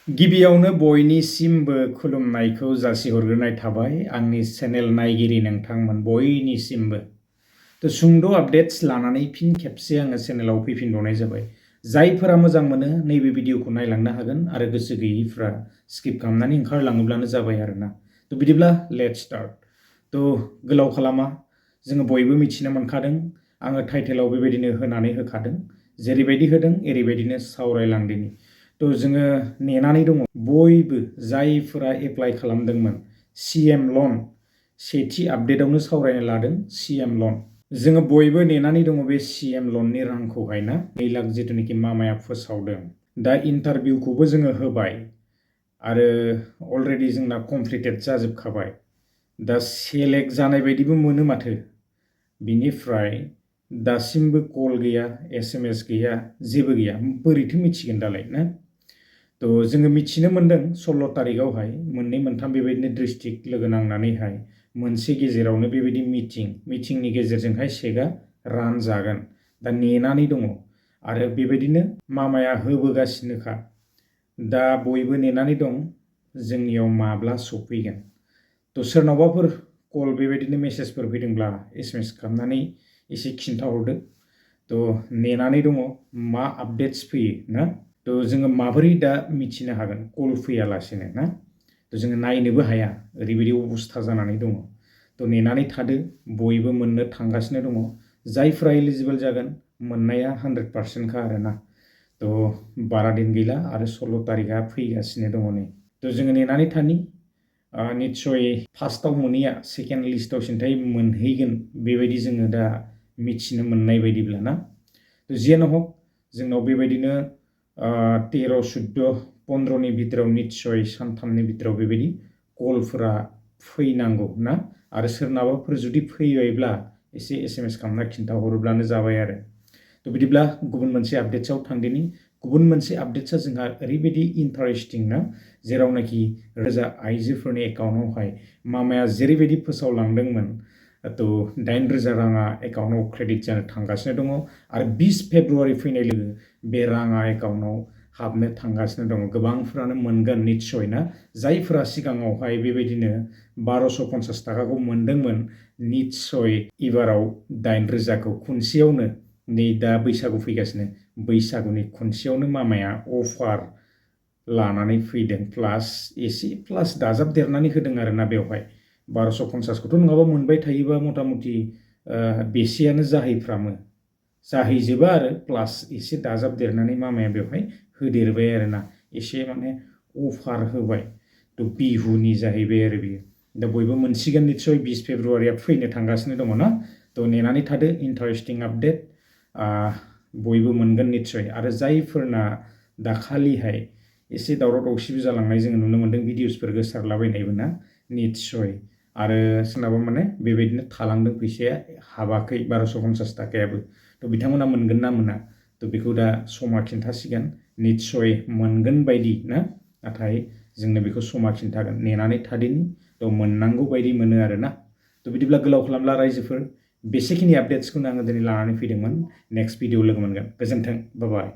गिबियावनो बयनिसिमबो खुलुमनायखौ जासिहरग्रोनाय थाबाय आंनि चेनेल नायगिरि नोंथांमोन बयनिसिमबो। तो सुंद' आपडेट्स लानानै फिन खेबसे आङो चेनेलाव फैफिनबावनाय जाबाय। जायफोरा मोजां मोनो नैबे भिडिअखौ नायलांनो हागोन आरो गोसो गैयैफ्रा स्किप खालामनानै ओंखारलाङोब्लानो जाबाय आरोना। तो बिदिब्ला लेट्स स्टार्ट। तो गोलाव खालामा जोङो बयबो मिथिनो मोनखादों आङो टाइटेलाव बेबायदिनो होनानै होखादों जेरैबायदि होदों एरैबायदिनो सावरायलांदिनि। तो जोङो नेनानै दङ बयबो जायफोरा एप्लाइ खालामदोंमोन CM लन सेथि आपडेटआवनो सावरायनो लादों CM लन जोङो बयबो नेनानै दङ बे CM लननि रांखौहाय ना 2 लाख जिथुनिखि मामाया फोसावदों दा इन्टारभिउखौबो जोङो होबाय आरो अलरेडि जोंना कमप्लिटेड जाजोबखाबाय दा सेलेक्ट जानाय बायदिबो मोनो माथो बिनिफ्राय दासिमबो कल गैया SMS गैया जेबो गैया बोरैथो मिथिगोन दालाय ना तो जोङो मिथिनो मोनदों 16 तारिखआवहाय मोननै मोनथाम बेबायदिनो डिस्ट्रिक्ट लोगो नांनानैहाय मोनसे गेजेरावनो बेबायदि मिटिंनि गेजेरजोंहाय सेकआ रानजागोन दा नेनानै दङ आरो बेबायदिनो मामाया होबोगासिनोखा दा बयबो नेनानै दं जोंनियाव माब्ला सफैगोन तो सोरनावबाफोर कल बेबायदिनो मेसेजफोर फैदोंब्ला SMS खालामनानै एसे खिन्थाहरदो तो नेनानै दङ मा आपडेट्स फैयो ना तो जोङो माबोरै दा मिथिनो हागोन कल फैयालासेनो ना तो जोङो नायनोबो हाया ओरैबायदि अबस्था जानानै दङ तो नेनानै थादो बयबो मोननो थांगासिनो दङ जायफ्रा एलिजिबल जागोन मोननाया 100% खा आरोना तो बारा दिन गैला आरो 16 तारिखआ फैगासिनो दङ नै तो जोङो नेनानै थानि निश्चय फार्स्टआव मोनैया सेकेन्ड लिस्टआव सिन्थाय मोनहैगोन बेबायदि जोङो दा मिथिनो मोननाय बायदिब्ला ना तो जियानो हक जोंनाव बेबायदिनो 13, 14, 15नि भितराव निश्चय सानथामनि भितराव बेबायदि कलफोरा फैनांगौ ना आरो सोरनाबाफोर जुदि फैबायब्ला एसे SMS खालामना खिन्थाहरोब्लानो जाबाय आरो तो बिदिब्ला गुबुन मोनसे आपडेट्सआव थांदिनि गुबुन मोनसे आपडेट्सआ जोंहा ओरैबायदि इन्टारेस्टिं ना जेरावनाखि रोजा आइजोफोरनि एकाउन्टआवहाय मामाया जेरैबायदि फोसावलांदोंमोन तो 9,000 राङा एकाउन्टआव क्रेडिट जानो थांगासिनो दङ आरो 20 फेब्रुवारि फैनाय लोगो बे राङा एकाउन्टआव हाबनो थांगासिनो दङ गोबांफ्रानो मोनगोन निश्चय ना जायफोरा सिगाङावहाय बेबायदिनो 1250 थाखाखौ मोनदोंमोन निश्चय इबाराव 9,000खौ खनसेयावनो नै दा बैसागु फैगासिनो बैसागुनि खनसेयावनो मामाया अफार लानानै फैदों प्लास एसे प्लास दाजाबदेरनानै होदों आरोना बेवहाय 1250खौथ' नङाबा मोनबाय थायोबा मथा मथि बेसेयानो जाहैजोबा आरो प्लास एसे दाजाबदेरनानै मामाया बेवहाय होदेरबाय आरोना एसे माने अफार होबाय तो बिहुनि जाहैबाय आरो बियो दा बयबो मोनसिगोन निश्चय 20 फेब्रुवारिया फैनो थांगासिनो दङ ना तो नेनानै थादो इन्टारेस्टिं आपडेट बयबो मोनगोन निश्चय आरो जायफोरना दाखालिहाय एसे दावराव दावसिबो जालांनाय जोङो नुनो मोन्दों भिडिअसफोर गोसारलाबायनायबो ना निश्चय आरो सोरनाबा माने बेबायदिनो थालांदों फैसाया हाबाखै 1250 थाखायाबो तो बिथांमोना मोनगोन ना मोना तो बेखौ दा समा खिन्थासिगोन निश्चय मोनगोन बायदि ना नाथाय जोंनो बेखौ समा खिन्थागोन नेनानै थादिनि तो मोननांगौ बायदि मोनो आरोना तो बिदिब्ला गोलाव खालामला रायजोफोर बेसेखिनि आपडेट्सखौनो आङो दिनै लानानै फैदोंमोन नेक्स्ट भिडिअ लोगो मोनगोन गोजोन्थों बाय बाय